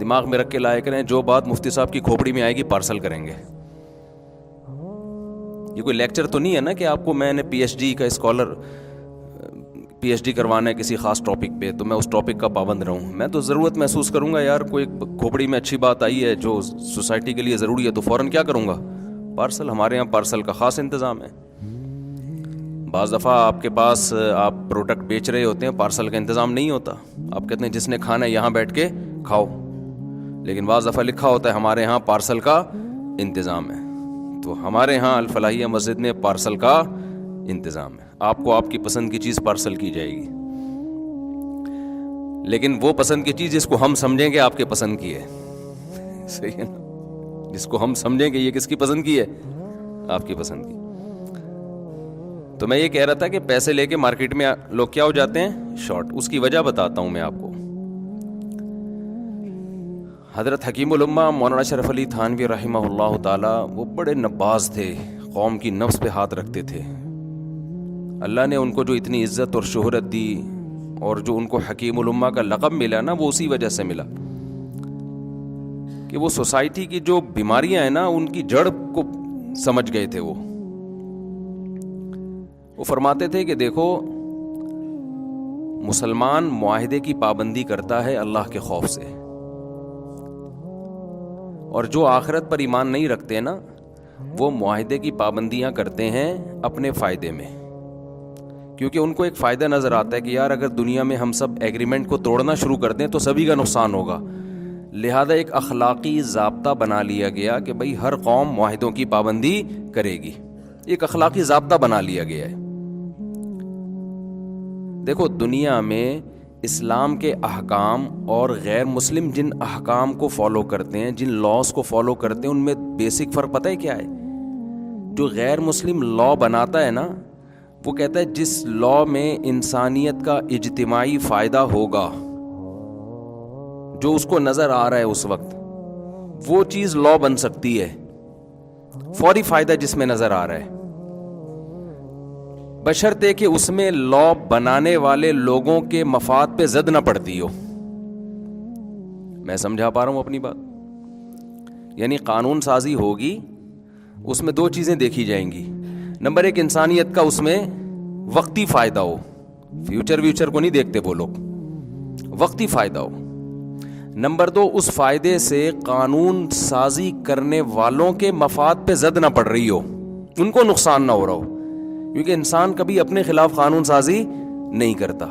دماغ میں رکھ کے لایا کریں, جو بات مفتی صاحب کی کھوپڑی میں آئے گی پارسل کریں گے. یہ کوئی لیکچر تو نہیں ہے نا کہ آپ کو میں نے پی ایچ ڈی کا اسکالر پی ایچ ڈی کروانا ہے کسی خاص ٹاپک پہ تو میں اس ٹاپک کا پابند رہوں. میں تو ضرورت محسوس کروں گا یار کوئی کھوپڑی میں اچھی بات آئی ہے جو سوسائٹی کے لیے ضروری ہے تو فوراً کیا کروں گا, پارسل. ہمارے یہاں پارسل کا خاص انتظام ہے. بعض دفعہ آپ کے پاس آپ پروڈکٹ بیچ رہے ہوتے ہیں, پارسل کا انتظام نہیں ہوتا, آپ کہتے ہیں جس نے کھانا ہے یہاں بیٹھ کے کھاؤ, لیکن بعض دفعہ لکھا ہوتا ہے ہمارے یہاں پارسل کا انتظام ہے. تو ہمارے یہاں الفلاحیہ مسجد میں پارسل کا انتظام ہے. آپ کو آپ کی پسند کی چیز پارسل کی جائے گی, لیکن وہ پسند کی چیز جس کو ہم سمجھیں گے آپ کے پسند کی ہے. صحیح ہے نا, جس کو ہم سمجھیں گے یہ کس کی پسند کی ہے, آپ کی پسند کی. تو میں یہ کہہ رہا تھا کہ پیسے لے کے مارکیٹ میں لوگ کیا ہو جاتے ہیں, شارٹ. اس کی وجہ بتاتا ہوں میں آپ کو. حضرت حکیم الامہ مولانا اشرف علی تھانوی رحمہ اللہ تعالی وہ بڑے نباز تھے, قوم کی نفس پہ ہاتھ رکھتے تھے. اللہ نے ان کو جو اتنی عزت اور شہرت دی اور جو ان کو حکیم الامہ کا لقب ملا نا, وہ اسی وجہ سے ملا کہ وہ سوسائٹی کی جو بیماریاں ہیں نا ان کی جڑ کو سمجھ گئے تھے. وہ فرماتے تھے کہ دیکھو مسلمان معاہدے کی پابندی کرتا ہے اللہ کے خوف سے, اور جو آخرت پر ایمان نہیں رکھتے نا وہ معاہدے کی پابندیاں کرتے ہیں اپنے فائدے میں, کیونکہ ان کو ایک فائدہ نظر آتا ہے کہ یار اگر دنیا میں ہم سب ایگریمنٹ کو توڑنا شروع کر دیں تو سبھی کا نقصان ہوگا. لہذا ایک اخلاقی ضابطہ بنا لیا گیا کہ بھئی ہر قوم معاہدوں کی پابندی کرے گی. ایک اخلاقی ضابطہ بنا لیا گیا ہے. دیکھو دنیا میں اسلام کے احکام اور غیر مسلم جن احکام کو فالو کرتے ہیں, جن لاز کو فالو کرتے ہیں, ان میں بیسک فرق پتہ ہے کیا ہے؟ جو غیر مسلم لا بناتا ہے نا وہ کہتا ہے جس لا میں انسانیت کا اجتماعی فائدہ ہوگا, جو اس کو نظر آ رہا ہے اس وقت, وہ چیز لا بن سکتی ہے. فوری فائدہ جس میں نظر آ رہا ہے, بشرطے کہ اس میں لا بنانے والے لوگوں کے مفاد پہ زد نہ پڑتی ہو. میں سمجھا پا رہا ہوں اپنی بات؟ یعنی قانون سازی ہوگی, اس میں دو چیزیں دیکھی جائیں گی. نمبر ایک, انسانیت کا اس میں وقتی فائدہ ہو, فیوچر کو نہیں دیکھتے وہ لوگ, وقتی فائدہ ہو. نمبر دو, اس فائدے سے قانون سازی کرنے والوں کے مفاد پہ زد نہ پڑ رہی ہو, ان کو نقصان نہ ہو رہا ہو, کیونکہ انسان کبھی اپنے خلاف قانون سازی نہیں کرتا.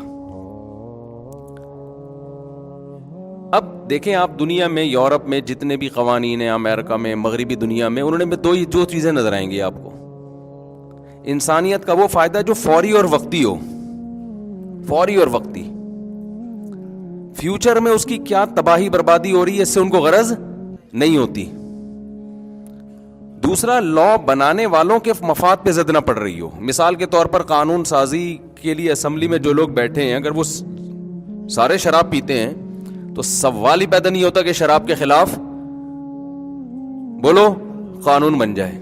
اب دیکھیں آپ دنیا میں, یورپ میں جتنے بھی قوانین ہیں, امریکہ میں, مغربی دنیا میں, انہوں نے دو چیزیں نظر آئیں گی آپ کو. انسانیت کا وہ فائدہ جو فوری اور وقتی ہو, فوری اور وقتی. فیوچر میں اس کی کیا تباہی بربادی ہو رہی ہے اس سے ان کو غرض نہیں ہوتی. دوسرا, لا بنانے والوں کے مفاد پہ زد نہ پڑ رہی ہو. مثال کے طور پر قانون سازی کے لیے اسمبلی میں جو لوگ بیٹھے ہیں, اگر وہ سارے شراب پیتے ہیں تو سوال ہی پیدا نہیں ہوتا کہ شراب کے خلاف بولو قانون بن جائے.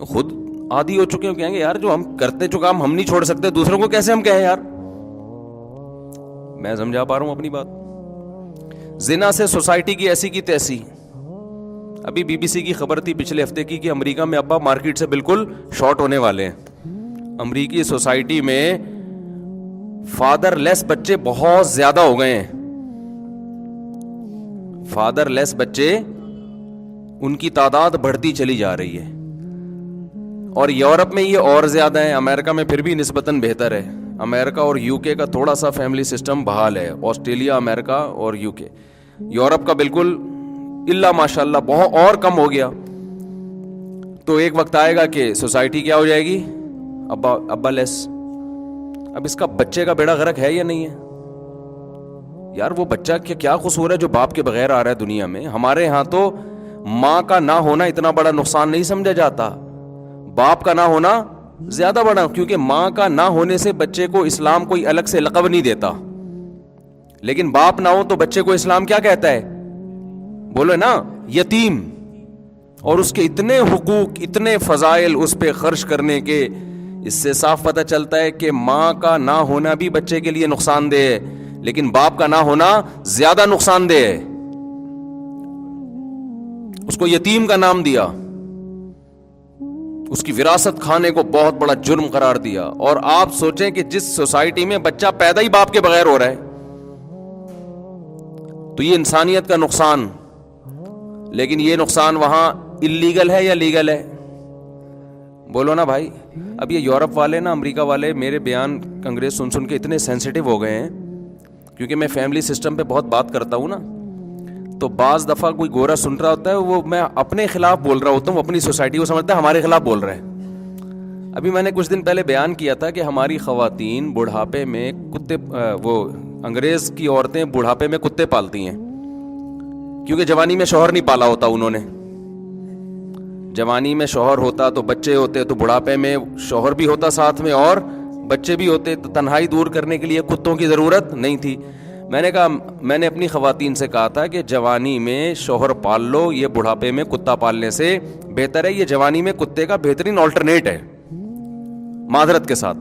خود عادی ہو چکے ہو, کہیں گے یار جو ہم کرتے جو کام ہم نہیں چھوڑ سکتے, دوسروں کو کیسے ہم کہیں یار. میں سمجھا پا رہا ہوں اپنی بات؟ زنا سے سوسائٹی کی ایسی کی تیسی. ابھی بی بی سی کی خبر تھی پچھلے ہفتے کی کہ امریکہ میں ابا مارکیٹ سے بالکل شارٹ ہونے والے ہیں. امریکی سوسائٹی میں فادر لیس بچے بہت زیادہ ہو گئے ہیں. فادر لیس بچے, ان کی تعداد بڑھتی چلی جا رہی ہے. اور یورپ میں یہ اور زیادہ ہے, امریکہ میں پھر بھی نسبتاً بہتر ہے. امریکہ اور یو کے کا تھوڑا سا فیملی سسٹم بحال ہے, آسٹریلیا, امریکہ اور یو کے. یورپ کا بالکل اللہ ماشاء اللہ بہت اور کم ہو گیا. تو ایک وقت آئے گا کہ سوسائٹی کیا ہو جائے گی, ابا لیس. اب اس کا بچے کا بیڑا غرق ہے یا نہیں ہے یار؟ وہ بچہ کیا قصور ہے جو باپ کے بغیر آ رہا ہے دنیا میں؟ ہمارے ہاں تو ماں کا نہ ہونا اتنا بڑا نقصان نہیں سمجھا جاتا, باپ کا نہ ہونا زیادہ بڑا, کیونکہ ماں کا نہ ہونے سے بچے کو اسلام کوئی الگ سے لقب نہیں دیتا. لیکن باپ نہ ہو تو بچے کو اسلام کیا کہتا ہے؟ بولو نا, یتیم. اور اس کے اتنے حقوق, اتنے فضائل اس پہ خرچ کرنے کے. اس سے صاف پتہ چلتا ہے کہ ماں کا نہ ہونا بھی بچے کے لیے نقصان دہ ہے, لیکن باپ کا نہ ہونا زیادہ نقصان دہ ہے. اس کو یتیم کا نام دیا, اس کی وراثت کھانے کو بہت بڑا جرم قرار دیا. اور آپ سوچیں کہ جس سوسائٹی میں بچہ پیدا ہی باپ کے بغیر ہو رہا ہے, تو یہ انسانیت کا نقصان. لیکن یہ نقصان وہاں اللیگل ہے یا لیگل ہے؟ بولو نا بھائی. اب یہ یورپ والے نا, امریکہ والے میرے بیان انگریز سن سن کے اتنے سینسیٹیو ہو گئے ہیں, کیونکہ میں فیملی سسٹم پہ بہت بات کرتا ہوں نا, تو بعض دفعہ کوئی گورا سن رہا ہوتا ہے, وہ میں اپنے خلاف بول رہا ہوتا ہوں, اپنی سوسائٹی کو سمجھتا ہے ہمارے خلاف بول رہے ہیں. ابھی میں نے کچھ دن پہلے بیان کیا تھا کہ ہماری خواتین بڑھاپے میں کتے, وہ انگریز کی عورتیں بڑھاپے میں کتے پالتی ہیں, کیونکہ جوانی میں شوہر نہیں پالا ہوتا انہوں نے. جوانی میں شوہر ہوتا تو بچے ہوتے, تو بڑھاپے میں شوہر بھی ہوتا ساتھ میں اور بچے بھی ہوتے, تو تنہائی دور کرنے کے لیے کتوں کی ضرورت نہیں تھی. میں نے کہا, میں نے اپنی خواتین سے کہا تھا کہ جوانی میں شوہر پال لو, یہ بڑھاپے میں کتا پالنے سے بہتر ہے. یہ جوانی میں کتے کا بہترین آلٹرنیٹ ہے, معذرت کے ساتھ.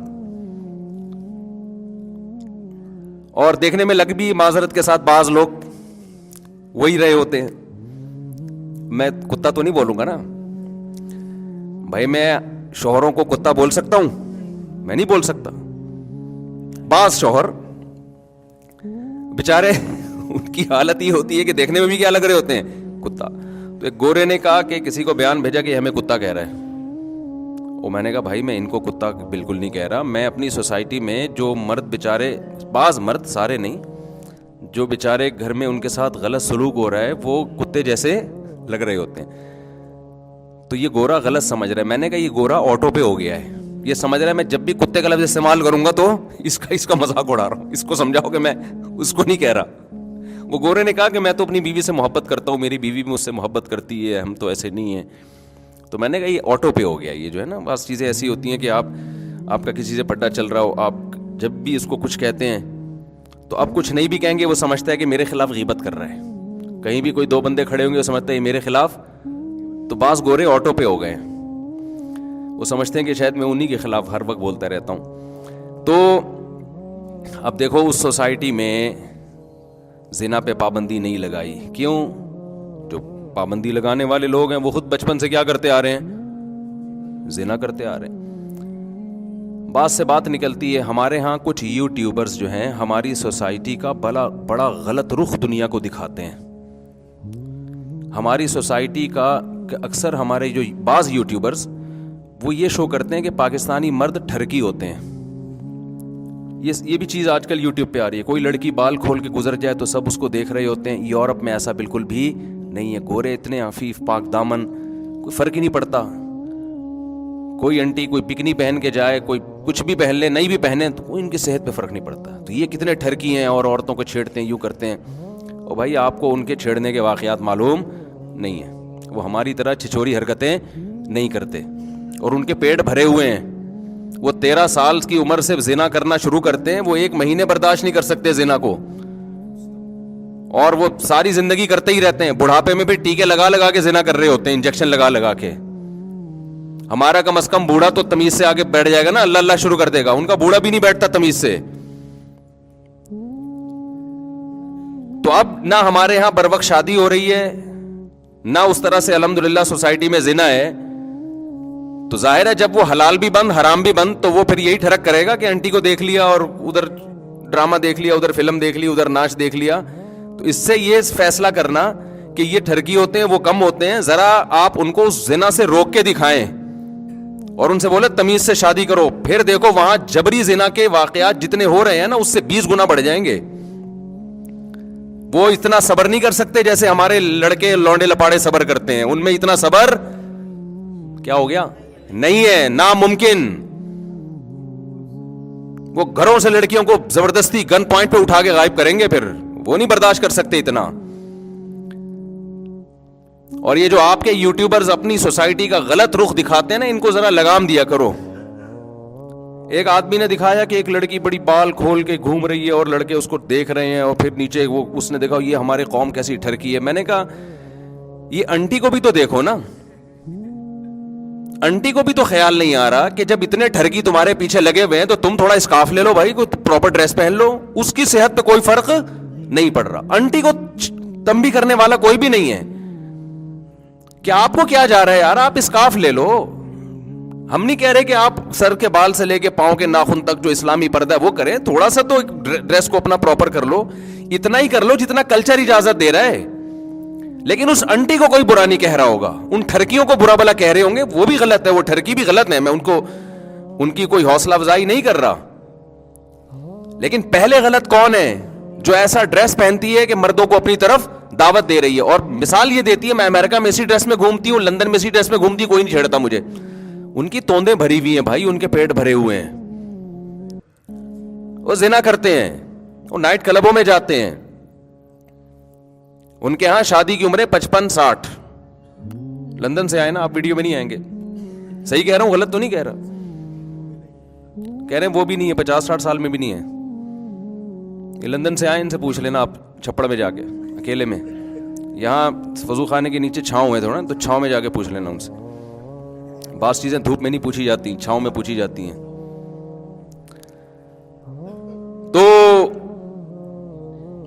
اور دیکھنے میں لگ بھی معذرت کے ساتھ بعض لوگ وہی رہے ہوتے ہیں. میں کتا تو نہیں بولوں گا نا بھائی, میں شوہروں کو کتا بول سکتا ہوں؟ میں نہیں بول سکتا. بعض شوہر بیچارے ان کی حالت یہ ہوتی ہے کہ دیکھنے میں بھی کیا لگ رہے ہوتے ہیں, کتا. تو ایک گورے نے کہا کہ کسی کو بیان بھیجا کہ ہمیں کتا کہہ رہا ہے. اور میں نے کہا بھائی میں ان کو کتا بالکل نہیں کہہ رہا. میں اپنی سوسائٹی میں جو مرد بیچارے, بعض مرد, سارے نہیں, جو بیچارے گھر میں ان کے ساتھ غلط سلوک ہو رہا ہے وہ کتے جیسے لگ رہے ہوتے ہیں. تو یہ گورا غلط سمجھ رہا ہے. میں نے کہا یہ گورا آٹو پہ ہو گیا ہے, یہ سمجھ رہا ہے میں جب بھی کتے کا لفظ استعمال کروں گا تو اس کا مذاق اڑا رہا ہوں. اس کو سمجھاؤ کہ میں اس کو نہیں کہہ رہا. وہ گورے نے کہا کہ میں تو اپنی بیوی سے محبت کرتا ہوں, میری بیوی بھی مجھ سے محبت کرتی ہے, ہم تو ایسے نہیں ہیں. تو میں نے کہا یہ آٹو پہ ہو گیا. یہ جو ہے نا, بعض چیزیں ایسی ہوتی ہیں کہ آپ کا کسی سے پٹا چل رہا ہو, آپ جب بھی اس کو کچھ کہتے ہیں تو اب کچھ نہیں بھی کہیں گے, وہ سمجھتا ہے کہ میرے خلاف غیبت کر رہا ہے. کہیں بھی کوئی دو بندے کھڑے ہوں گے, وہ سمجھتا ہے یہ میرے خلاف. تو بعض گورے آٹو پہ ہو گئے, وہ سمجھتے ہیں کہ شاید میں انہی کے خلاف ہر وقت بولتا رہتا ہوں. تو اب دیکھو اس سوسائٹی میں زنا پہ پابندی نہیں لگائی. کیوں؟ جو پابندی لگانے والے لوگ ہیں وہ خود بچپن سے کیا کرتے آ رہے ہیں, زنا کرتے آ رہے ہیں. بات سے بات نکلتی ہے, ہمارے ہاں کچھ یوٹیوبرز جو ہیں ہماری سوسائٹی کا بڑا غلط رخ دنیا کو دکھاتے ہیں. ہماری سوسائٹی کا اکثر ہمارے جو بعض یوٹیوبرز وہ یہ شو کرتے ہیں کہ پاکستانی مرد ٹھرکی ہوتے ہیں. یہ بھی چیز آج کل یوٹیوب پہ آ رہی ہے. کوئی لڑکی بال کھول کے گزر جائے تو سب اس کو دیکھ رہے ہوتے ہیں. یورپ میں ایسا بالکل بھی نہیں ہے. گورے اتنے عفیف, پاک دامن, کوئی فرق ہی نہیں پڑتا. کوئی انٹی کوئی بکنی پہن کے جائے, کوئی کچھ بھی پہن لے, نہیں بھی پہنے, تو کوئی ان کی صحت پہ فرق نہیں پڑتا. تو یہ کتنے ٹھرکی ہیں اور عورتوں کو چھیڑتے ہیں, یوں کرتے ہیں. اور بھائی آپ کو ان کے چھیڑنے کے واقعات معلوم نہیں ہیں. وہ ہماری طرح چھچوری حرکتیں نہیں کرتے, اور ان کے پیٹ بھرے ہوئے ہیں. وہ 13 سال کی عمر سے زنا کرنا شروع کرتے ہیں, وہ 1 مہینے برداشت نہیں کر سکتے زنا کو, اور وہ ساری زندگی کرتے ہی رہتے ہیں. بڑھاپے میں بھی ٹیکے لگا کے زنا کر رہے ہوتے ہیں, انجیکشن لگا کے. ہمارا کم از کم بوڑھا تو تمیز سے آگے بیٹھ جائے گا نا, اللہ اللہ شروع کر دے گا. ان کا بوڑھا بھی نہیں بیٹھتا تمیز سے. تو اب نہ ہمارے ہاں بر وقت شادی ہو رہی ہے, نہ اس طرح سے الحمدللہ سوسائٹی میں زنا ہے. تو ظاہر ہے جب وہ حلال بھی بند حرام بھی بند, تو وہ پھر یہی ٹھڑک کرے گا کہ انٹی کو دیکھ لیا اور ادھر ڈرامہ دیکھ لیا, ادھر فلم دیکھ لی, ادھر ناچ دیکھ لیا. تو اس سے یہ فیصلہ کرنا کہ یہ ٹھرکی ہوتے ہیں, وہ کم ہوتے ہیں, ذرا آپ ان کو اس زنا سے روک کے دکھائیں اور ان سے بولے تمیز سے شادی کرو. پھر دیکھو وہاں جبری زنا کے واقعات جتنے ہو رہے ہیں نا, اس سے 20 گنا بڑھ جائیں گے. وہ اتنا صبر نہیں کر سکتے جیسے ہمارے لڑکے لونڈے لپاڑے صبر کرتے ہیں. ان میں اتنا صبر کیا ہو گیا نہیں ہے, ناممکن. وہ گھروں سے لڑکیوں کو زبردستی گن پوائنٹ پہ اٹھا کے غائب کریں گے, پھر وہ نہیں برداشت کر سکتے اتنا. اور یہ جو آپ کے یوٹیوبرز اپنی سوسائٹی کا غلط رخ دکھاتے ہیں نا, ان کو ذرا لگام دیا کرو. ایک آدمی نے دکھایا کہ ایک لڑکی بڑی بال کھول کے گھوم رہی ہے اور لڑکے اس کو دیکھ رہے ہیں, اور پھر نیچے وہ اس نے دیکھا یہ ہمارے قوم کیسی ٹھرکی ہے. میں نے کہا یہ انٹی کو بھی تو دیکھو نا, انٹی کو بھی تو خیال نہیں آ رہا کہ جب اتنے ٹھرکی تمہارے پیچھے لگے ہوئے ہیں تو تم تھوڑا اسکارف لے لو بھائی, کوئی پراپر ڈریس پہن لو, اس کی صحت پہ کوئی فرق نہیں پڑ رہا. انٹی کو تنبیہ کرنے والا کوئی بھی نہیں ہے کہ آپ کو کیا جا رہا ہے یار, آپ اسکارف لے لو. ہم نہیں کہہ رہے کہ آپ سر کے بال سے لے کے پاؤں کے ناخن تک جو اسلامی پردہ ہے وہ کریں, تھوڑا سا تو ڈریس کو اپنا پراپر کر لو, اتنا ہی کر لو جتنا کلچر اجازت دے رہا ہے. لیکن اس انٹی کو کوئی برا نہیں کہہ رہا ہوگا, ان ٹھرکیوں کو برا بلا کہہ رہے ہوں گے, وہ بھی غلط ہے, وہ ٹھرکی بھی غلط ہے, میں ان کی کوئی حوصلہ افزائی نہیں کر رہا. لیکن پہلے غلط کون ہے؟ جو ایسا ڈریس پہنتی ہے کہ مردوں کو اپنی طرف دعوت دے رہی ہے, اور مثال یہ دیتی ہے میں امریکہ میں اسی ڈریس میں گھومتی ہوں, لندن میں اسی ڈریس میں گھومتی ہوں, کوئی نہیں چھیڑتا مجھے. ان کی توندیں بھری ہوئی ہیں بھائی, ان کے پیٹ بھرے ہوئے ہیں, وہ زنا کرتے ہیں, وہ نائٹ کلبوں میں جاتے ہیں, ان کے ہاں شادی کی عمریں 55-60. لندن سے آئے نا آپ, ویڈیو میں نہیں آئیں گے, صحیح کہہ رہا ہوں, غلط تو نہیں کہہ رہا, کہہ رہے ہیں وہ بھی نہیں ہے, 50-60 سال میں بھی نہیں ہے. یہ لندن سے آئے, ان سے پوچھ لینا آپ چھپڑ میں جا کے اکیلے میں, یہاں وضو خانے کے نیچے چھاؤں ہے تھوڑا, تو چھاؤں میں جا کے پوچھ لینا ان سے. بعض چیزیں دھوپ میں نہیں پوچھی جاتی, چھاؤں میں پوچھی جاتی ہیں. تو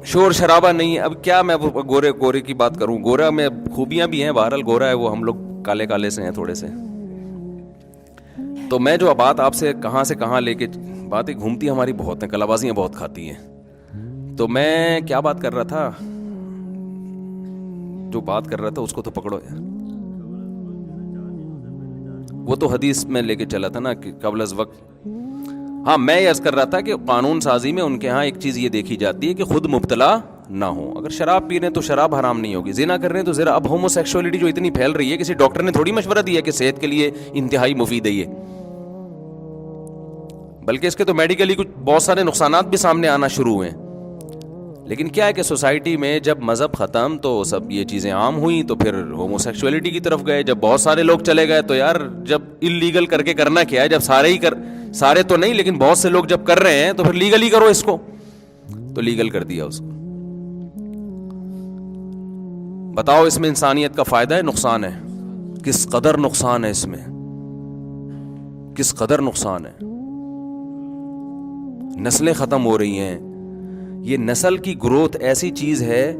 شور شرابہ نہیں ہے. اب کیا میں گورے کی بات کروں, گورا میں خوبیاں بھی ہیں, بہرحال گورا ہے وہ, ہم لوگ کالے کالے سے ہیں تھوڑے سے. تو میں جو بات آپ سے کہاں لے کے باتیں گھومتی ہماری بہت ہیں, کلابازیاں بہت کھاتی ہیں. تو میں کیا بات کر رہا تھا, جو بات کر رہا تھا اس کو تو پکڑو یار. وہ تو حدیث میں لے کے چلا تھا نا کہ قبل از وقت. ہاں, میں یہ عرض کر رہا تھا کہ قانون سازی میں ان کے ہاں ایک چیز یہ دیکھی جاتی ہے کہ خود مبتلا نہ ہو. اگر شراب پی رہے ہیں تو شراب حرام نہیں ہوگی, زنا کر رہے ہیں تو زنا. اب ہومو سیکشولیٹی جو اتنی پھیل رہی ہے, کسی ڈاکٹر نے تھوڑی مشورہ دیا کہ صحت کے لیے انتہائی مفید ہے یہ, بلکہ اس کے تو میڈیکلی کچھ بہت سارے نقصانات بھی سامنے آنا شروع ہوئے. لیکن کیا ہے کہ سوسائٹی میں جب مذہب ختم تو سب یہ چیزیں عام ہوئیں, تو پھر ہومو سیکشولیٹی کی طرف گئے. جب بہت سارے لوگ چلے گئے تو یار جب انلیگل کر کے کرنا کیا ہے, جب سارے تو نہیں لیکن بہت سے لوگ جب کر رہے ہیں تو پھر لیگل ہی کرو اس کو. تو لیگل کر دیا اس کو. بتاؤ اس میں انسانیت کا فائدہ ہے نقصان ہے؟ کس قدر نقصان ہے اس میں, کس قدر نقصان ہے. نسلیں ختم ہو رہی ہیں. یہ نسل کی گروتھ ایسی چیز ہے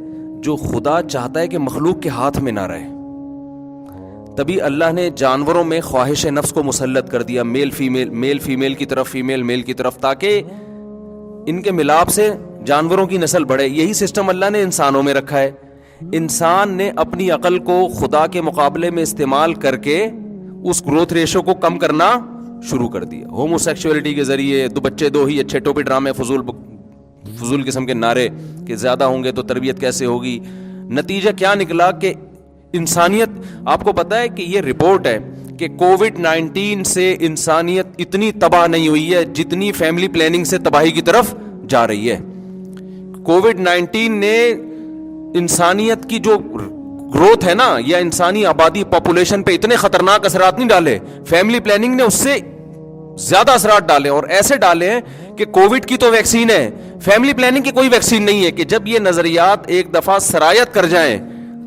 جو خدا چاہتا ہے کہ مخلوق کے ہاتھ میں نہ رہے. تبھی اللہ نے جانوروں میں خواہش نفس کو مسلط کر دیا, میل فیمیل کی طرف, فیمیل میل کی طرف, تاکہ ان کے ملاپ سے جانوروں کی نسل بڑھے. یہی سسٹم اللہ نے انسانوں میں رکھا ہے. انسان نے اپنی عقل کو خدا کے مقابلے میں استعمال کر کے اس گروتھ ریشو کو کم کرنا شروع کر دیا. ہومو سیکشولیٹی کے ذریعے 2 بچے 2 ہی, اچھے ٹوپی ڈرامے, فضول قسم کے نارے کہ زیادہ ہوں گے تو تربیت کیسے ہوگی. نتیجہ کیا نکلا کہ انسانیت, آپ کو پتا ہے کہ یہ رپورٹ ہے کہ کووڈ-19 سے انسانیت اتنی تباہ نہیں ہوئی ہے جتنی فیملی پلاننگ سے تباہی کی طرف جا رہی ہے. کووڈ-19 نے انسانیت کی جو گروتھ ہے نا, یا انسانی آبادی پاپولیشن پہ اتنے خطرناک اثرات نہیں ڈالے, فیملی پلاننگ نے اس سے زیادہ اثرات ڈالے, اور ایسے ڈالے ہیں کہ کووڈ کی تو ویکسین ہے, فیملی پلاننگ کی کوئی ویکسین نہیں ہے. کہ جب یہ نظریات ایک دفعہ سرایت کر جائیں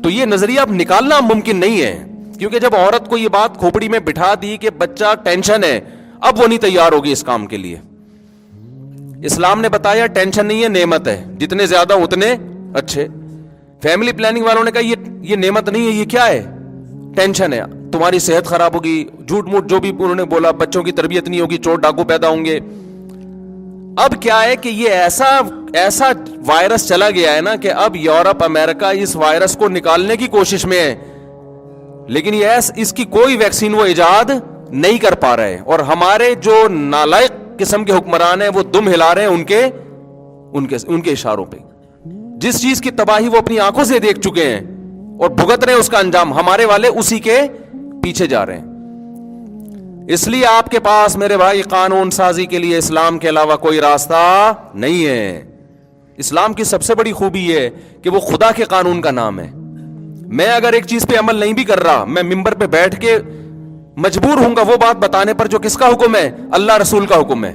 تو یہ نظریہ اب نکالنا ممکن نہیں ہے, کیونکہ جب عورت کو یہ بات کھوپڑی میں بٹھا دی کہ بچہ ٹینشن ہے, اب وہ نہیں تیار ہوگی اس کام کے لیے. اسلام نے بتایا ٹینشن نہیں ہے, نعمت ہے, جتنے زیادہ اتنے اچھے. فیملی پلاننگ والوں نے کہا یہ نعمت نہیں ہے, یہ کیا ہے, ٹینشن ہے, تمہاری صحت خراب ہوگی, جھوٹ موٹ جو بھی انہوں نے بولا, بچوں کی تربیت نہیں ہوگی, چور ڈاکو پیدا ہوں گے. اب کیا ہے کہ یہ ایسا وائرس چلا گیا ہے نا کہ اب یورپ امریکہ اس وائرس کو نکالنے کی کوشش میں ہے, لیکن اس کی کوئی ویکسین وہ ایجاد نہیں کر پا رہے. اور ہمارے جو نالائق قسم کے حکمران ہیں وہ دم ہلا رہے ہیں ان کے اشاروں پہ. جس چیز کی تباہی وہ اپنی آنکھوں سے دیکھ چکے ہیں اور بھگت رہے ہیں اس کا انجام, ہمارے والے اسی کے پیچھے جا رہے ہیں. اس لیے آپ کے پاس میرے بھائی قانون سازی کے لیے اسلام کے علاوہ کوئی راستہ نہیں ہے. اسلام کی سب سے بڑی خوبی یہ ہے کہ وہ خدا کے قانون کا نام ہے. میں اگر ایک چیز پہ عمل نہیں بھی کر رہا, میں ممبر پہ بیٹھ کے مجبور ہوں گا وہ بات بتانے پر جو کس کا حکم ہے, اللہ رسول کا حکم ہے.